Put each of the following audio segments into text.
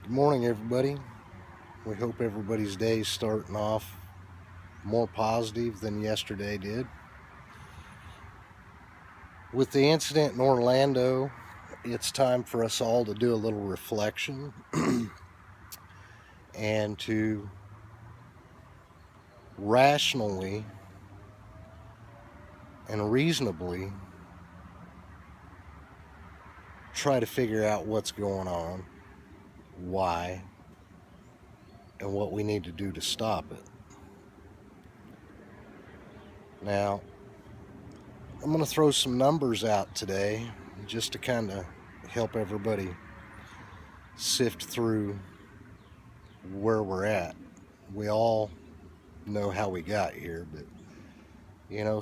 Good morning, everybody. We hope everybody's day is starting off more positive than yesterday did. With the incident in Orlando, it's time for us all to do a little reflection and to rationally and reasonably try to figure out what's going on, why, and what we need to do to stop it. Now, I'm going to throw some numbers out today just to kind of help everybody sift through where we're at. We all know how we got here, but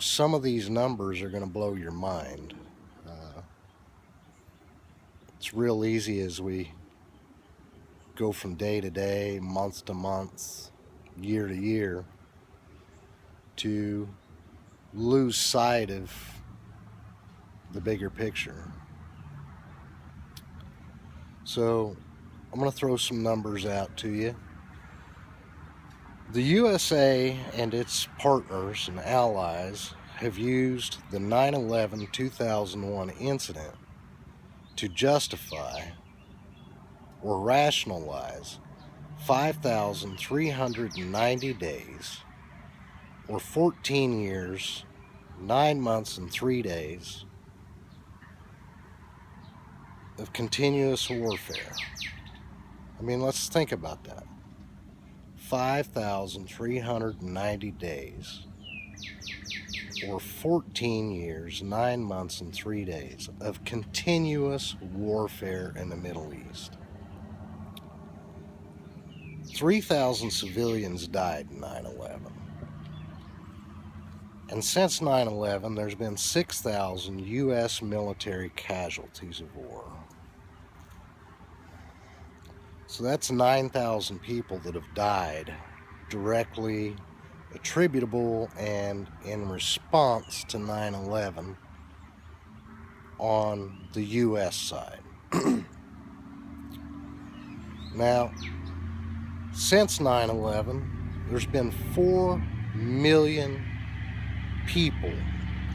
some of these numbers are going to blow your mind. It's real easy as we go from day to day, month to month, year to year, to lose sight of the bigger picture. So I'm going to throw some numbers out to you. The USA and its partners and allies have used the 9/11/2001 incident to justify or rationalize 5,390 days or 14 years, 9 months, and 3 days of continuous warfare. I mean, let's think about that. 5,390 days or 14 years, 9 months, and 3 days of continuous warfare in the Middle East. 3,000 civilians died in 9/11. And since 9/11, there's been 6,000 U.S. military casualties of war. So that's 9,000 people that have died directly attributable and in response to 9/11 on the U.S. side. Now, since 9/11, there's been 4 million people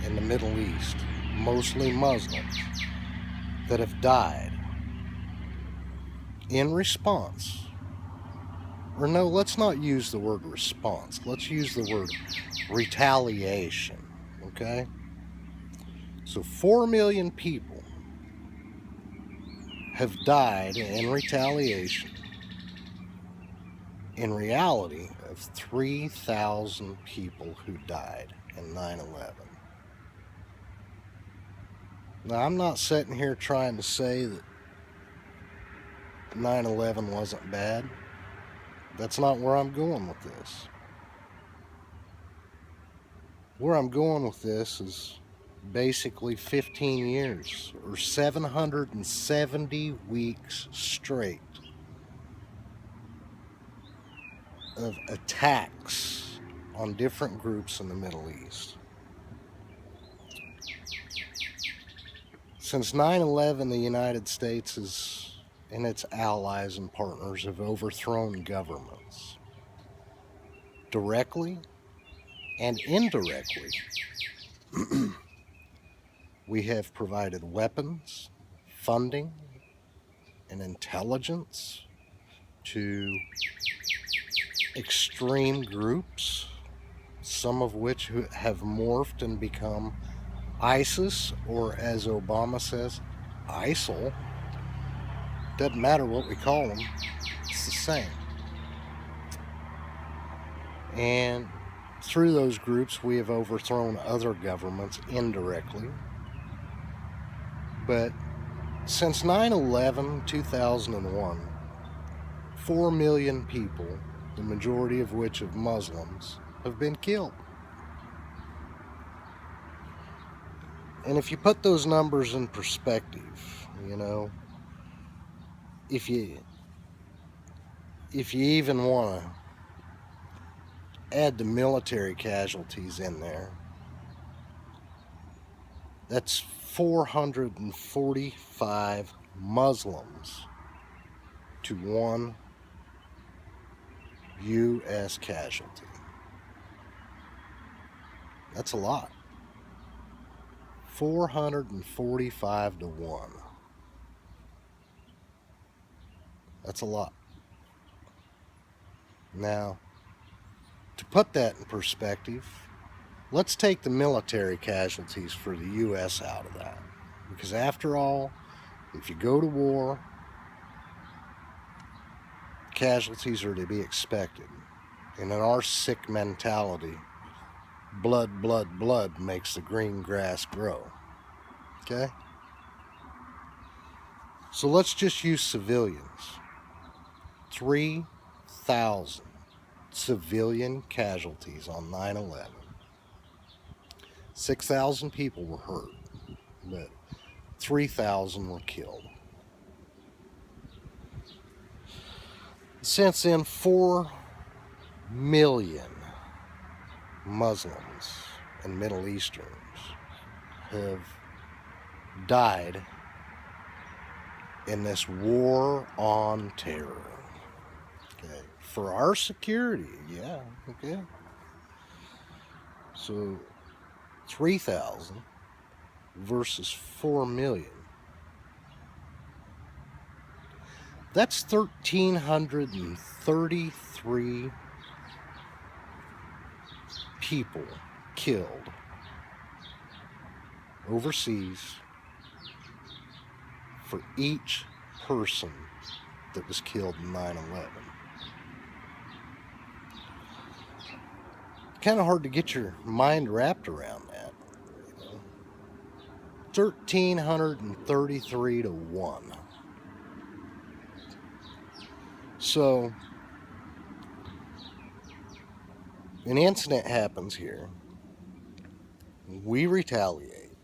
in the Middle East, mostly Muslims, that have died in response. Or no, let's not use the word response. Let's use the word retaliation, okay? So 4 million people have died in retaliation, in reality, of 3,000 people who died in 9/11. Now, I'm not sitting here trying to say that 9/11 wasn't bad. That's not where I'm going with this. Where I'm going with this is basically 15 years or 770 weeks straight of attacks on different groups in the Middle East. Since 9/11, the United States and its allies and partners have overthrown governments directly and indirectly. We have provided weapons, funding, and intelligence to extreme groups, some of which have morphed and become ISIS, or as Obama says, ISIL. Doesn't matter what we call them, it's the same. And through those groups, we have overthrown other governments indirectly. But since 9/11/2001, 4 million people, the majority of which of Muslims, have been killed. And if you put those numbers in perspective, if you even want to add the military casualties in there, that's 445 Muslims to one U.S. casualty. That's a lot. 445 to 1. That's a lot. Now, to put that in perspective, let's take the military casualties for the U.S. out of that. Because after all, if you go to war, casualties are to be expected. And in our sick mentality, blood, blood, blood makes the green grass grow. Okay? So let's just use civilians. 3,000 civilian casualties on 9/11. 6,000 people were hurt, but 3,000 were killed. Since then, 4 million Muslims and Middle Easterns have died in this war on terror. Okay. For our security, yeah, okay. So 3,000 versus 4 million. That's 1,333 people killed overseas for each person that was killed in 9/11. Kind of hard to get your mind wrapped around that. 1,333 to 1. So, an incident happens here. We retaliate.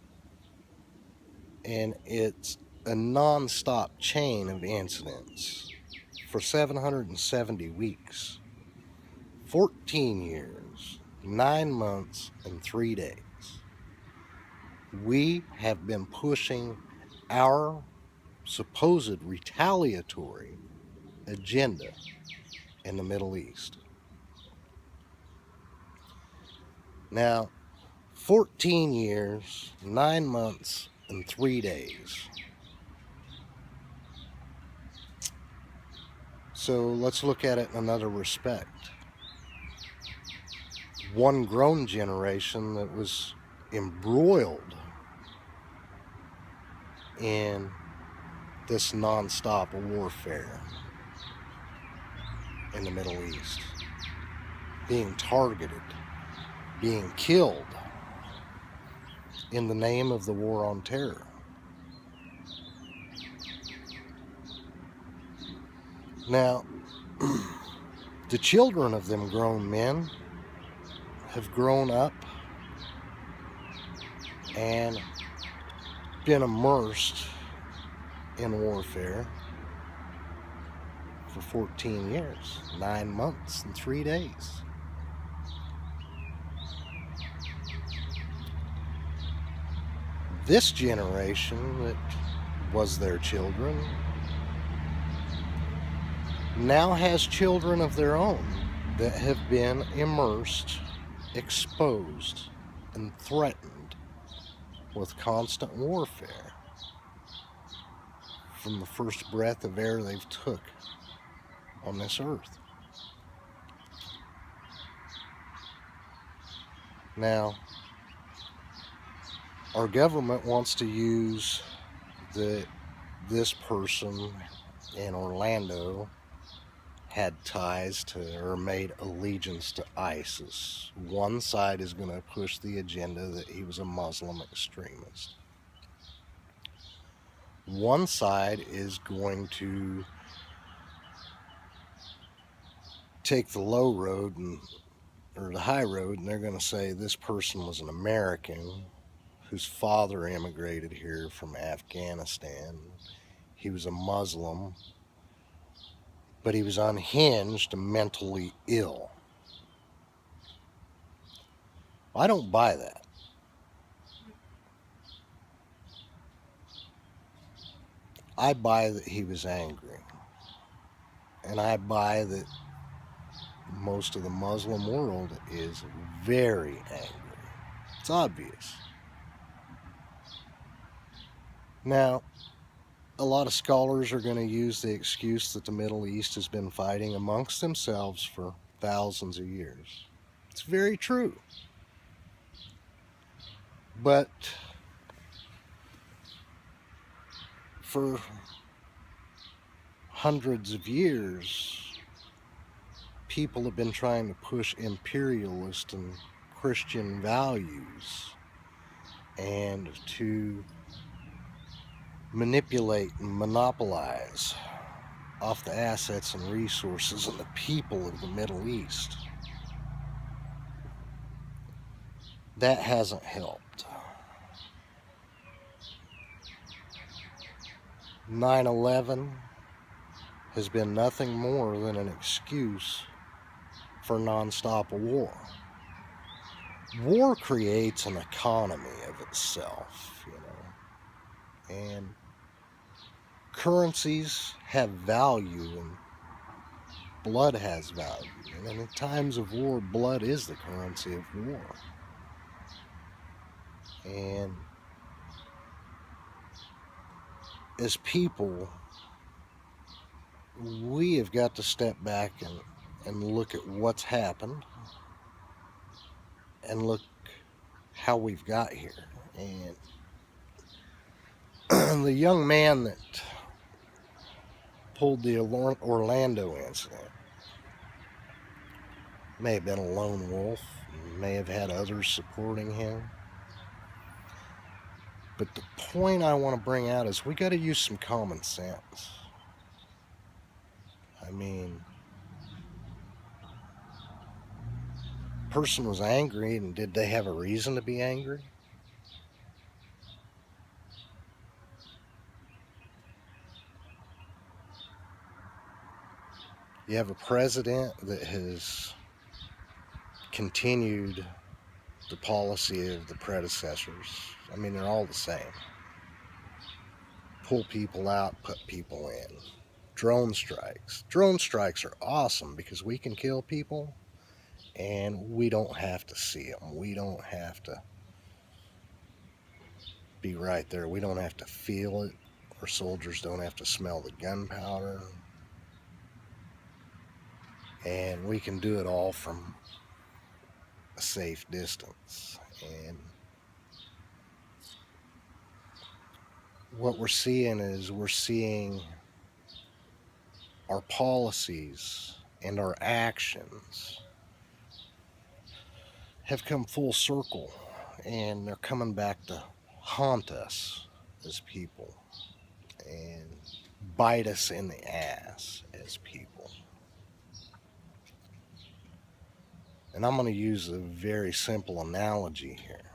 And it's a non-stop chain of incidents for 770 weeks. 14 years, 9 months, and 3 days. We have been pushing our supposed retaliatory agenda in the Middle East. Now, 14 years, 9 months, and 3 days. So let's look at it in another respect. One grown generation that was embroiled in this non-stop warfare in the Middle East, being targeted, being killed in the name of the war on terror. Now, the children of them grown men have grown up and been immersed in warfare for 14 years, 9 months, and 3 days. This generation that was their children now has children of their own that have been immersed, exposed, and threatened with constant warfare from the first breath of air they've took on this earth. Now, our government wants to use this person in Orlando had ties to or made allegiance to ISIS. One side is going to push the agenda that he was a Muslim extremist. One side is going to take the low road or the high road, and they're going to say this person was an American whose father immigrated here from Afghanistan. He was a Muslim, but he was unhinged and mentally ill. I don't buy that. I buy that he was angry. And I buy that most of the Muslim world is very angry. It's obvious. Now, a lot of scholars are going to use the excuse that the Middle East has been fighting amongst themselves for thousands of years. It's very true. But for hundreds of years, people have been trying to push imperialist and Christian values and to manipulate and monopolize off the assets and resources and the people of the Middle East. That hasn't helped. 9/11 has been nothing more than an excuse for nonstop war. War creates an economy of itself, and currencies have value and blood has value. And in times of war, blood is the currency of war. And as people, we have got to step back and look at what's happened and look how we've got here. And the young man that pulled the Orlando incident may have been a lone wolf, may have had others supporting him. But the point I want to bring out is we got to use some common sense. I mean, person was angry, and did they have a reason to be angry? You have a president that has continued the policy of the predecessors. I mean, they're all the same. Pull people out, put people in. Drone strikes. Drone strikes are awesome because we can kill people and we don't have to see them. We don't have to be right there. We don't have to feel it. Our soldiers don't have to smell the gunpowder. And we can do it all from a safe distance. And what we're seeing is our policies and our actions have come full circle, and they're coming back to haunt us as people and bite us in the ass as people. And I'm going to use a very simple analogy here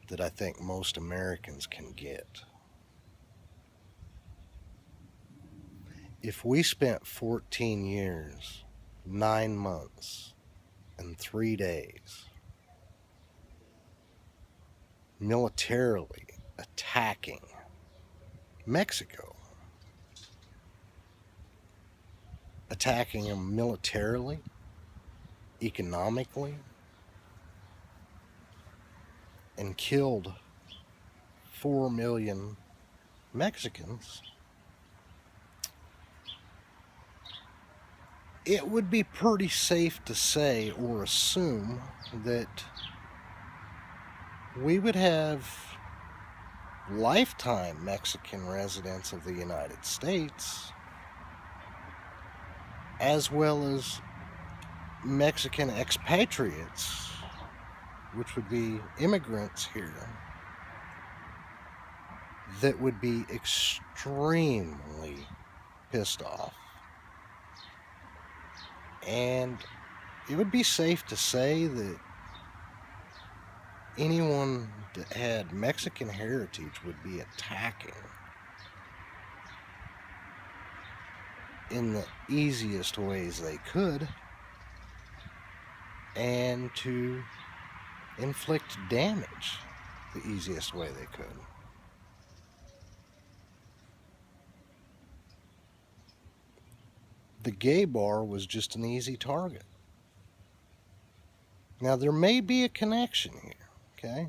that I think most Americans can get. If we spent 14 years, 9 months, and 3 days militarily attacking Mexico, attacking them militarily, economically, and killed 4 million Mexicans, it would be pretty safe to say or assume that we would have lifetime Mexican residents of the United States, as well as Mexican expatriates, which would be immigrants here, that would be extremely pissed off. And it would be safe to say that anyone that had Mexican heritage would be attacking in the easiest ways they could, and to inflict damage the easiest way they could. the gay bar was just an easy target. Now, there may be a connection here, okay?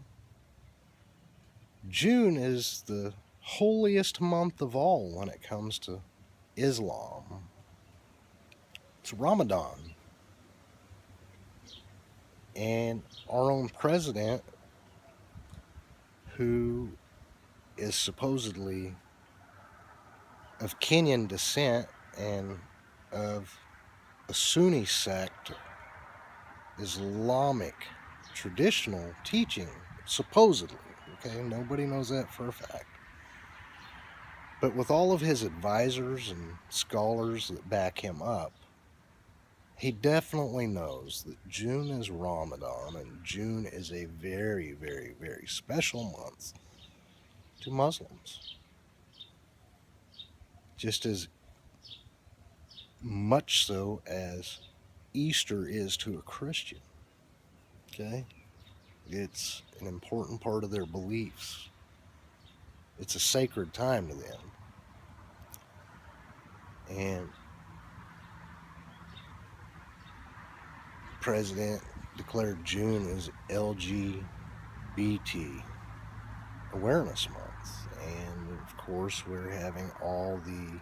June is the holiest month of all when it comes to Islam. It's Ramadan. And our own president, who is supposedly of Kenyan descent and of a Sunni sect, Islamic traditional teaching, supposedly, okay? Nobody knows that for a fact. But with all of his advisors and scholars that back him up, he definitely knows that June is Ramadan, and June is a very, very, very special month to Muslims. Just as much so as Easter is to a Christian. Okay? It's an important part of their beliefs. It's a sacred time to them. And President declared June as LGBT Awareness Month. And of course, we're having all the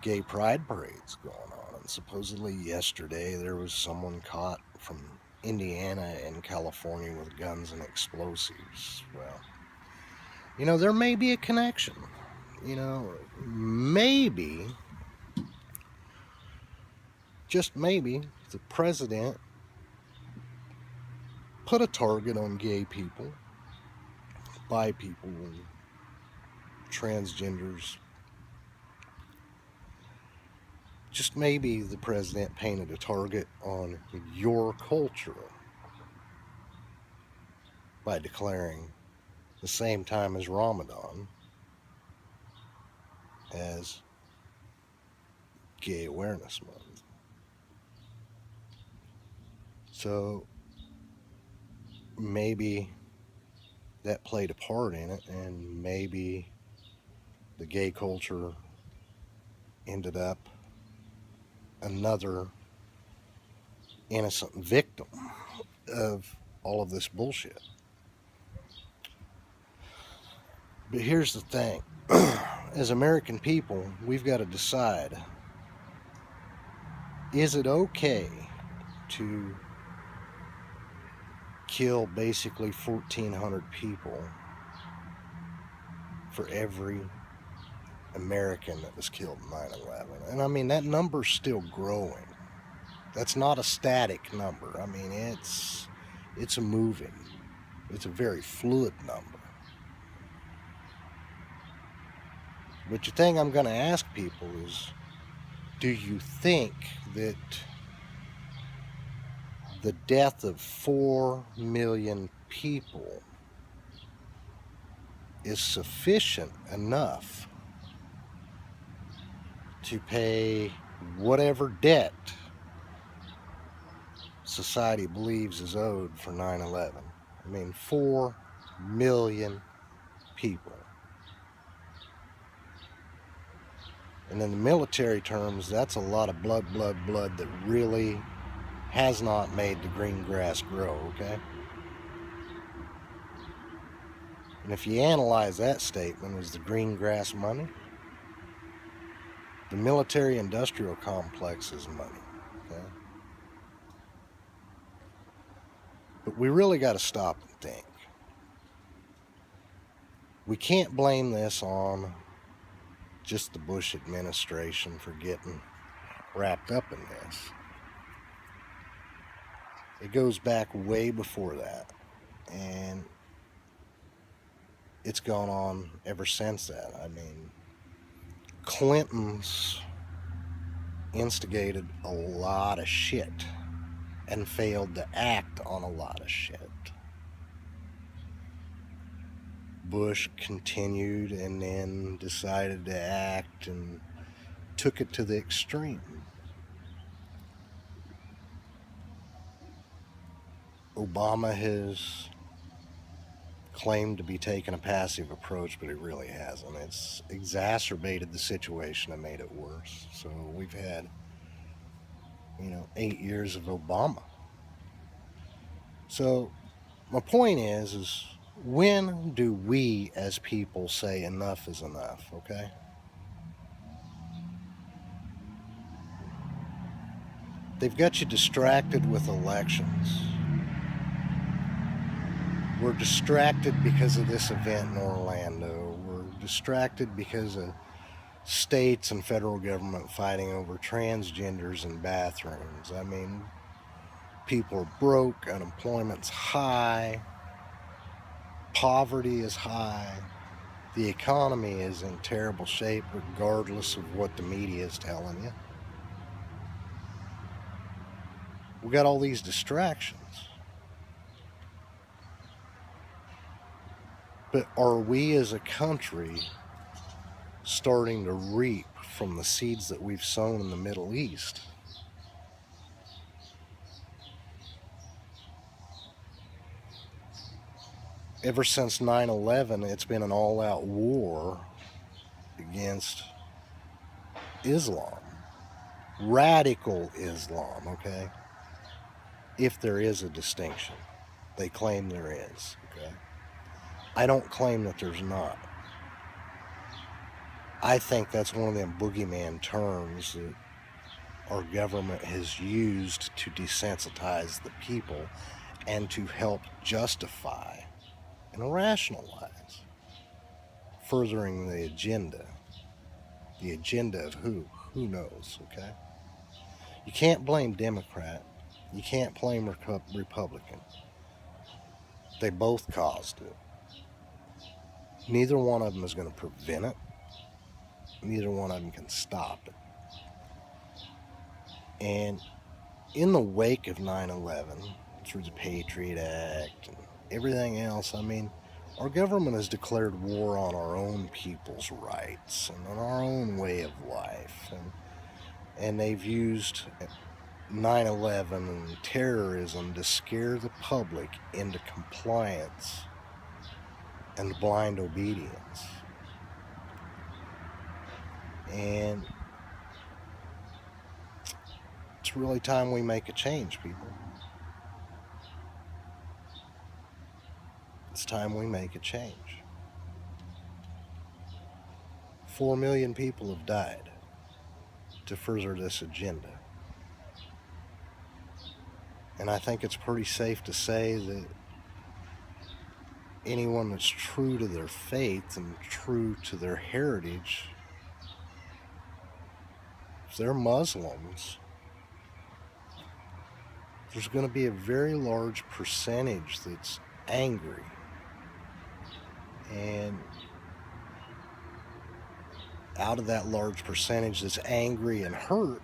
gay pride parades going on. And supposedly yesterday there was someone caught from Indiana and California with guns and explosives. Well, there may be a connection. Maybe, just maybe, the president put a target on gay people, bi people, transgenders. Just maybe the president painted a target on your culture by declaring the same time as Ramadan as Gay Awareness Month. So maybe that played a part in it, and maybe the gay culture ended up another innocent victim of all of this bullshit. But here's the thing. As American people, we've got to decide, is it okay to kill basically 1,400 people for every American that was killed in 9/11? And I mean, that number's still growing. That's not a static number. I mean, it's a moving. It's a very fluid number. But the thing I'm going to ask people is, do you think that the death of 4 million people is sufficient enough to pay whatever debt society believes is owed for 9/11? I mean, 4 million people. And in the military terms, that's a lot of blood that really has not made the green grass grow, okay? And if you analyze that statement as the green grass money, the military-industrial complex is money, okay? But we really got to stop and think. We can't blame this on just the Bush administration for getting wrapped up in this. It goes back way before that, and it's gone on ever since that. I mean, Clinton's instigated a lot of shit and failed to act on a lot of shit. Bush continued and then decided to act and took it to the extreme. Obama has claimed to be taking a passive approach, but it really hasn't. It's exacerbated the situation and made it worse. So we've had, 8 years of Obama. So my point is when do we as people say enough is enough, okay? They've got you distracted with elections. We're distracted because of this event in Orlando. We're distracted because of states and federal government fighting over transgenders in bathrooms. I mean, people are broke, unemployment's high, poverty is high, the economy is in terrible shape regardless of what the media is telling you. We got all these distractions. But are we as a country starting to reap from the seeds that we've sown in the Middle East? Ever since 9/11, it's been an all-out war against Islam. Radical Islam, okay? If there is a distinction. They claim there is, okay? I don't claim that there's not. I think that's one of them boogeyman terms that our government has used to desensitize the people and to help justify and rationalize furthering the agenda. The agenda of who? Who knows, okay? You can't blame Democrat. You can't blame Republican. They both caused it. Neither one of them is going to prevent it. Neither one of them can stop it. And in the wake of 9/11, through the Patriot Act and everything else, I mean, our government has declared war on our own people's rights and on our own way of life. And they've used 9/11 and terrorism to scare the public into compliance and blind obedience. And it's really time we make a change, people. It's time we make a change. 4 million people have died to further this agenda. And I think it's pretty safe to say that anyone that's true to their faith and true to their heritage, if they're Muslims, there's going to be a very large percentage that's angry. And out of that large percentage that's angry and hurt,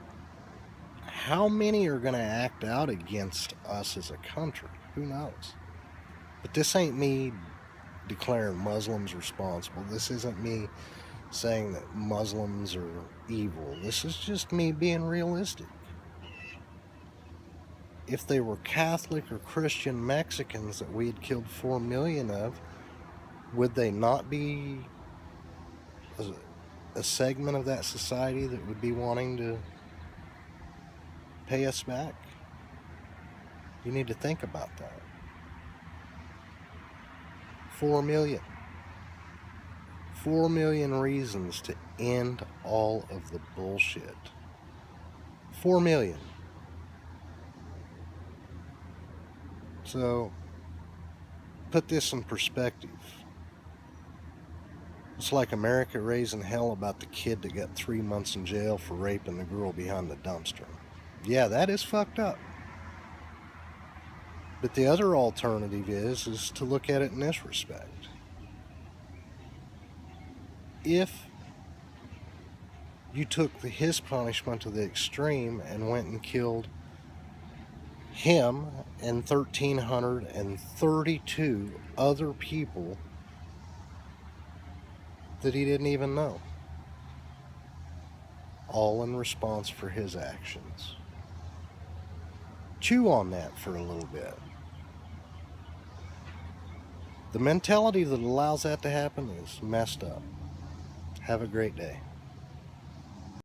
how many are going to act out against us as a country? Who knows? But this ain't me declaring Muslims responsible. This isn't me saying that Muslims are evil. This is just me being realistic. If they were Catholic or Christian Mexicans that we had killed 4 million of, would they not be a segment of that society that would be wanting to pay us back? You need to think about that. 4 million. 4 million reasons to end all of the bullshit. 4 million. So, put this in perspective. It's like America raising hell about the kid that got 3 months in jail for raping the girl behind the dumpster. Yeah, that is fucked up. But the other alternative is to look at it in this respect. If you took his punishment to the extreme and went and killed him and 1,332 other people that he didn't even know, all in response for his actions. Chew on that for a little bit. The mentality that allows that to happen is messed up. Have a great day.